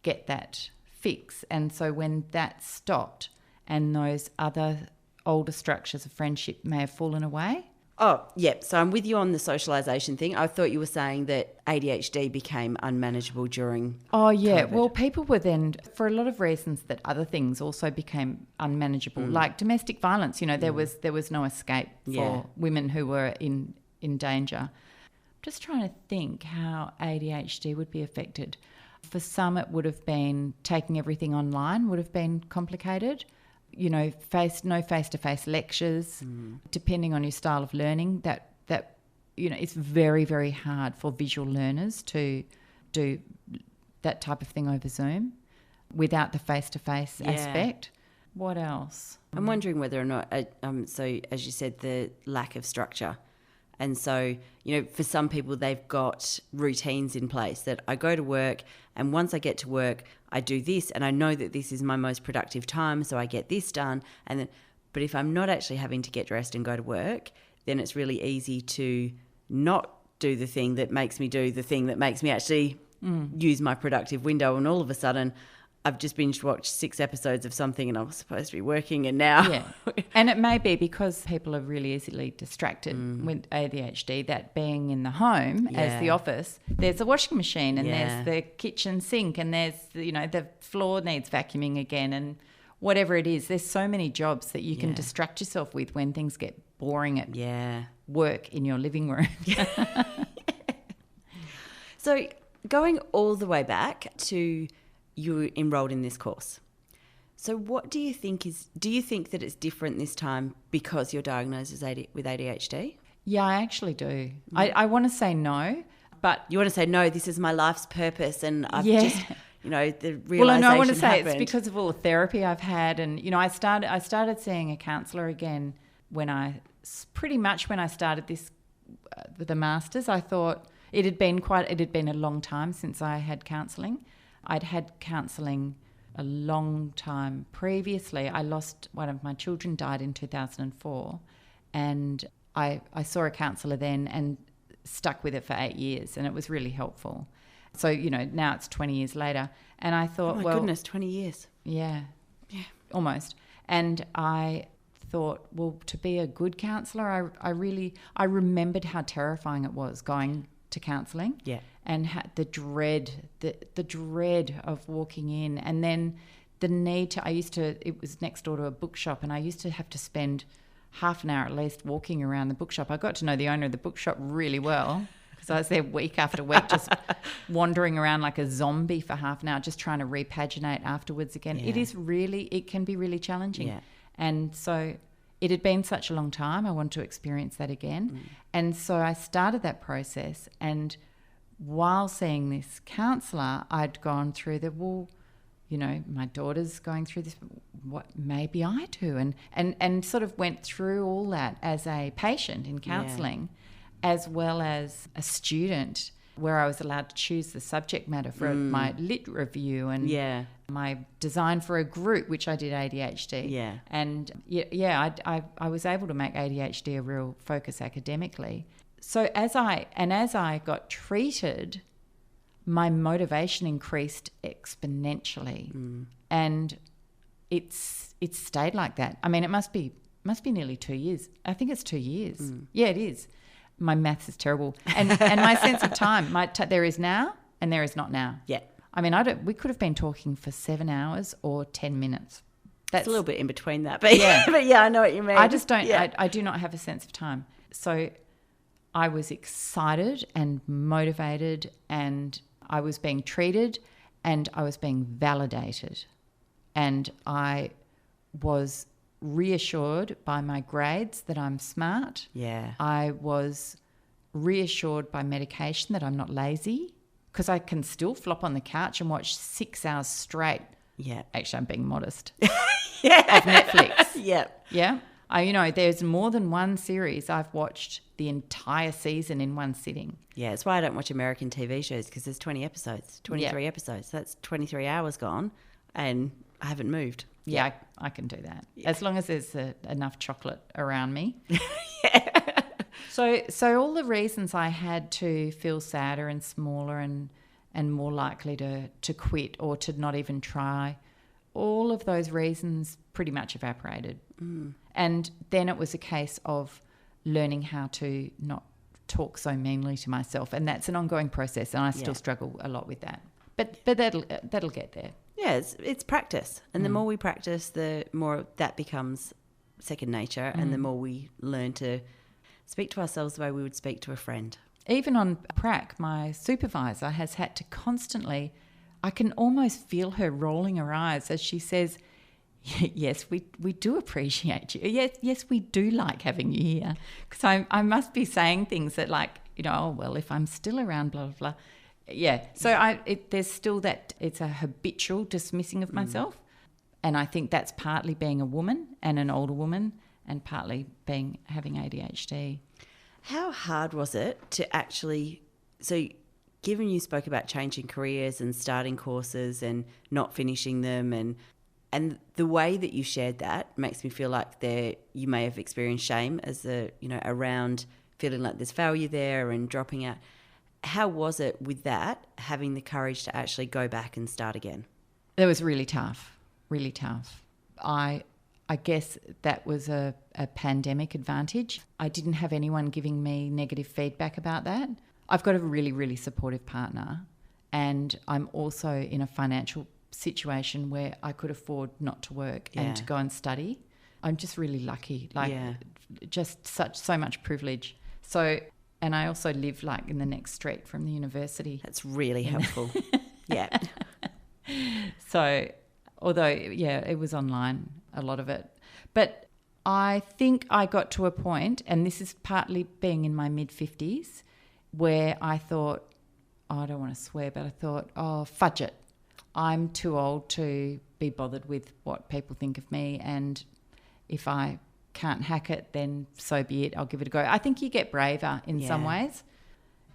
S2: get that fix. And so when that stopped, and those other older structures of friendship may have fallen away.
S1: Oh, yeah. So I'm with you on the socialisation thing. I thought you were saying that ADHD became unmanageable during COVID.
S2: Well, people were then, for a lot of reasons, that other things also became unmanageable, like domestic violence. There was no escape for women who were in danger. Just trying to think how ADHD would be affected. For some, it would have been taking everything online would have been complicated. No face-to-face lectures, depending on your style of learning. That it's very, very hard for visual learners to do that type of thing over Zoom without the face-to-face aspect. What else?
S1: I'm wondering whether or not, so as you said, the lack of structure. And so, for some people, they've got routines in place that I go to work, and once I get to work, I do this, and I know that this is my most productive time, so I get this done. But if I'm not actually having to get dressed and go to work, then it's really easy to not do the thing that makes me do the thing that makes me actually use my productive window. And all of a sudden, I've just watched 6 episodes of something and I was supposed to be working, and now...
S2: Yeah. And it may be because people are really easily distracted with ADHD, that being in the home as the office, there's a washing machine and there's the kitchen sink and there's, the floor needs vacuuming again, and whatever it is. There's so many jobs that you can distract yourself with when things get boring at work in your living room.
S1: So going all the way back to... you enrolled in this course. So what do you think that it's different this time because you're diagnosed with ADHD?
S2: Yeah, I actually do. I want to say no, but...
S1: You want to say, no, this is my life's purpose, and I've just, the realisation
S2: Well, I want to say
S1: happened.
S2: It's because of all the therapy I've had, and, I started seeing a counsellor again when I started this, the Masters. I thought it had been a long time since I had counselling. I'd had counselling a long time previously. I lost one of my children, died in 2004, and I saw a counsellor then and stuck with it for 8 years, and it was really helpful. So, now it's 20 years later, and I thought,
S1: oh my goodness, 20 years.
S2: Yeah, almost. And I thought, well, to be a good counsellor, I remembered how terrifying it was going to counselling.
S1: Yeah.
S2: And the dread of walking in, and then the need to, it was next door to a bookshop, and I used to have to spend half an hour at least walking around the bookshop. I got to know the owner of the bookshop really well because I was there week after week just wandering around like a zombie for half an hour, just trying to repaginate afterwards again.
S1: Yeah.
S2: It can be really challenging.
S1: Yeah.
S2: And so it had been such a long time, I wanted to experience that again. And so I started that process, and while seeing this counsellor, I'd gone through my daughter's going through this, what maybe I do, and sort of went through all that as a patient in counselling, as well as a student, where I was allowed to choose the subject matter for my lit review and my design for a group, which I did ADHD. Yeah. And I was able to make ADHD a real focus academically. So as I got treated, my motivation increased exponentially, and it's stayed like that. I mean, it must be nearly 2 years. I think it's 2 years. Yeah, it is. My maths is terrible, and my sense of time. There is now and there is not now.
S1: Yeah.
S2: I mean, we could have been talking for 7 hours or 10 minutes.
S1: That's a little bit in between that, but yeah, but yeah, I know what you mean.
S2: I just don't. Yeah. I do not have a sense of time. So I was excited and motivated, and I was being treated, and I was being validated, and I was reassured by my grades that I'm smart.
S1: Yeah.
S2: I was reassured by medication that I'm not lazy, because I can still flop on the couch and watch 6 hours straight.
S1: Yeah.
S2: Actually, I'm being modest.
S1: Yeah.
S2: Of Netflix.
S1: Yeah.
S2: Yeah. There's more than one series I've watched the entire season in one sitting.
S1: Yeah, that's why I don't watch American TV shows, because there's 20 episodes, 23 episodes. So that's 23 hours gone and I haven't moved.
S2: Yeah, I can do that. Yeah. As long as there's enough chocolate around me.
S1: Yeah.
S2: So all the reasons I had to feel sadder and smaller and more likely to quit or to not even try, all of those reasons pretty much evaporated. And then it was a case of learning how to not talk so meanly to myself, and that's an ongoing process, and I still struggle a lot with that. But that'll get there.
S1: Yeah, it's practice, and the more we practice, the more that becomes second nature, and the more we learn to speak to ourselves the way we would speak to a friend.
S2: Even on prac, my supervisor has had to constantly, I can almost feel her rolling her eyes as she says, yes, we do appreciate you. Yes, we do like having you here. Because I must be saying things that if I'm still around, blah, blah, blah. Yeah. So there's still that, it's a habitual dismissing of myself. And I think that's partly being a woman and an older woman, and partly having ADHD.
S1: How hard was it to actually, so given you spoke about changing careers and starting courses and not finishing them, and the way that you shared that makes me feel like you may have experienced shame around feeling like there's failure there and dropping out. How was it with that, having the courage to actually go back and start again?
S2: It was really tough, really tough. I guess that was a pandemic advantage. I didn't have anyone giving me negative feedback about that. I've got a really, really supportive partner, and I'm also in a financial situation where I could afford not to work and to go and study. I'm just really lucky, just so much privilege. So, and I also live in the next street from the university.
S1: That's really helpful. Yeah.
S2: So, although, it was online, a lot of it. But I think I got to a point, and this is partly being in my mid-50s, where I thought, I don't want to swear, but I thought, fudge it. I'm too old to be bothered with what people think of me, and if I can't hack it, then so be it. I'll give it a go. I think you get braver in some ways.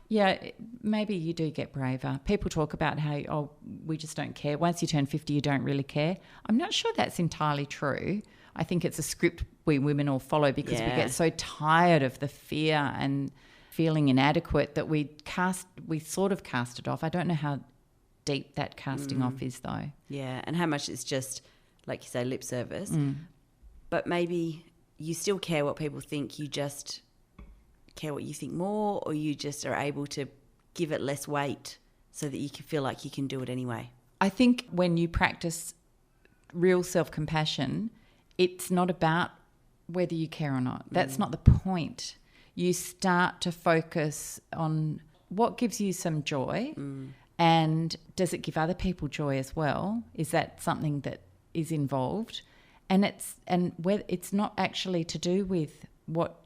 S2: Yeah, maybe you do get braver. People talk about how, we just don't care. Once you turn 50, you don't really care. I'm not sure that's entirely true. I think it's a script we women all follow because we get so tired of the fear and feeling inadequate that we sort of cast it off. I don't know how deep that casting off is, though. Yeah,
S1: and how much it's just, like you say, lip service. But maybe you still care what people think, you just care what you think more, or you just are able to give it less weight so that you can feel like you can do it anyway.
S2: I think when you practice real self-compassion, it's not about whether you care or not. That's not the point. You start to focus on what gives you some joy, and does it give other people joy as well? Is that something that is involved? And it's not actually to do with what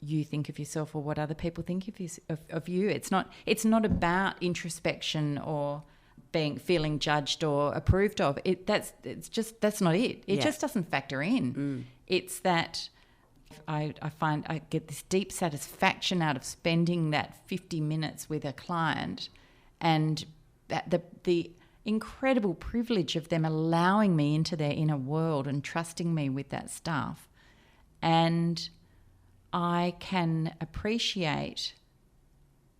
S2: you think of yourself or what other people think of you. It's not about introspection or feeling judged or approved of. That's not it. It just doesn't factor in. It's that I find I get this deep satisfaction out of spending that 50 minutes with a client, and that the incredible privilege of them allowing me into their inner world and trusting me with that stuff. And I can appreciate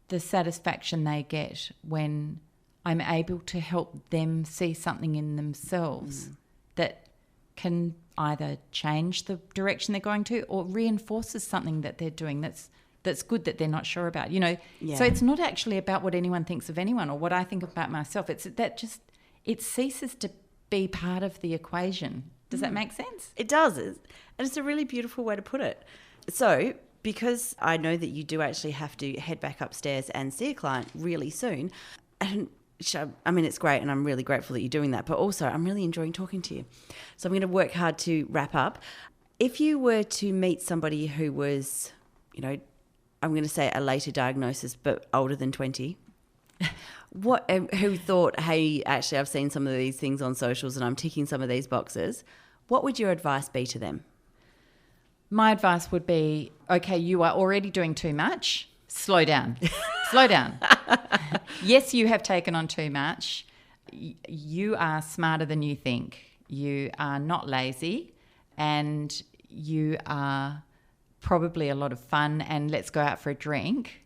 S2: the satisfaction they get when I'm able to help them see something in themselves that can either change the direction they're going to or reinforces something that they're doing that's good that they're not sure about, you know.
S1: Yeah.
S2: So it's not actually about what anyone thinks of anyone or what I think about myself. It's that just it ceases to be part of the equation. Does that make sense?
S1: It does. And it's a really beautiful way to put it. So because I know that you do actually have to head back upstairs and see a client really soon, and I mean, it's great and I'm really grateful that you're doing that, but also I'm really enjoying talking to you. So I'm going to work hard to wrap up. If you were to meet somebody who was, you know, I'm going to say a later diagnosis, but older than 20, who thought, hey, actually I've seen some of these things on socials and I'm ticking some of these boxes, what would your advice be to them?
S2: My advice would be, okay, you are already doing too much. Slow down. Slow down. Yes, you have taken on too much. You are smarter than you think. You are not lazy and you are probably a lot of fun, and let's go out for a drink.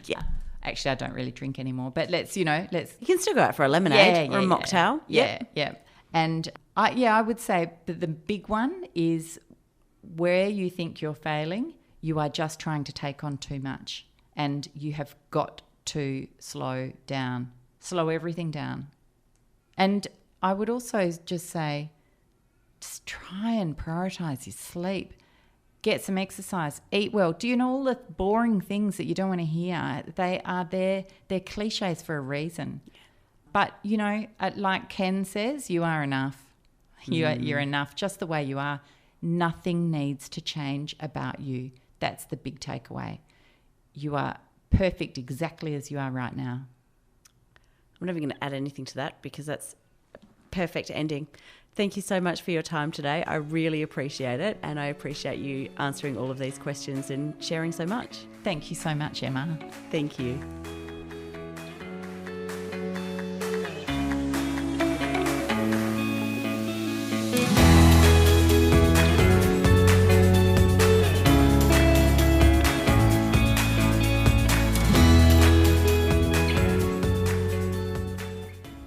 S1: Yeah.
S2: Actually, I don't really drink anymore, but let's. You
S1: can still go out for a lemonade or a mocktail.
S2: Yeah. And I would say that the big one is where you think you're failing, you are just trying to take on too much, and you have got to slow down, slow everything down. And I would also just say, just try and prioritise your sleep. Get some exercise, eat well. Do you know all the boring things that you don't want to hear? They're cliches for a reason. But, you know, like Ken says, you are enough. You're enough just the way you are. Nothing needs to change about you. That's the big takeaway. You are perfect exactly as you are right now.
S1: I'm never going to add anything to that because that's a perfect ending. Thank you so much for your time today. I really appreciate it, and I appreciate you answering all of these questions and sharing so much.
S2: Thank you so much, Emma.
S1: Thank you.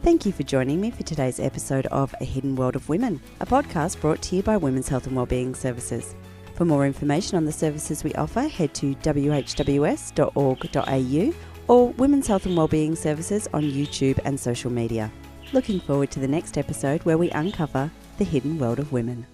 S1: Thank you for joining me for today's episode of A Hidden World of Women, a podcast brought to you by Women's Health and Wellbeing Services. For more information on the services we offer, head to whws.org.au or Women's Health and Wellbeing Services on YouTube and social media. Looking forward to the next episode where we uncover the hidden world of women.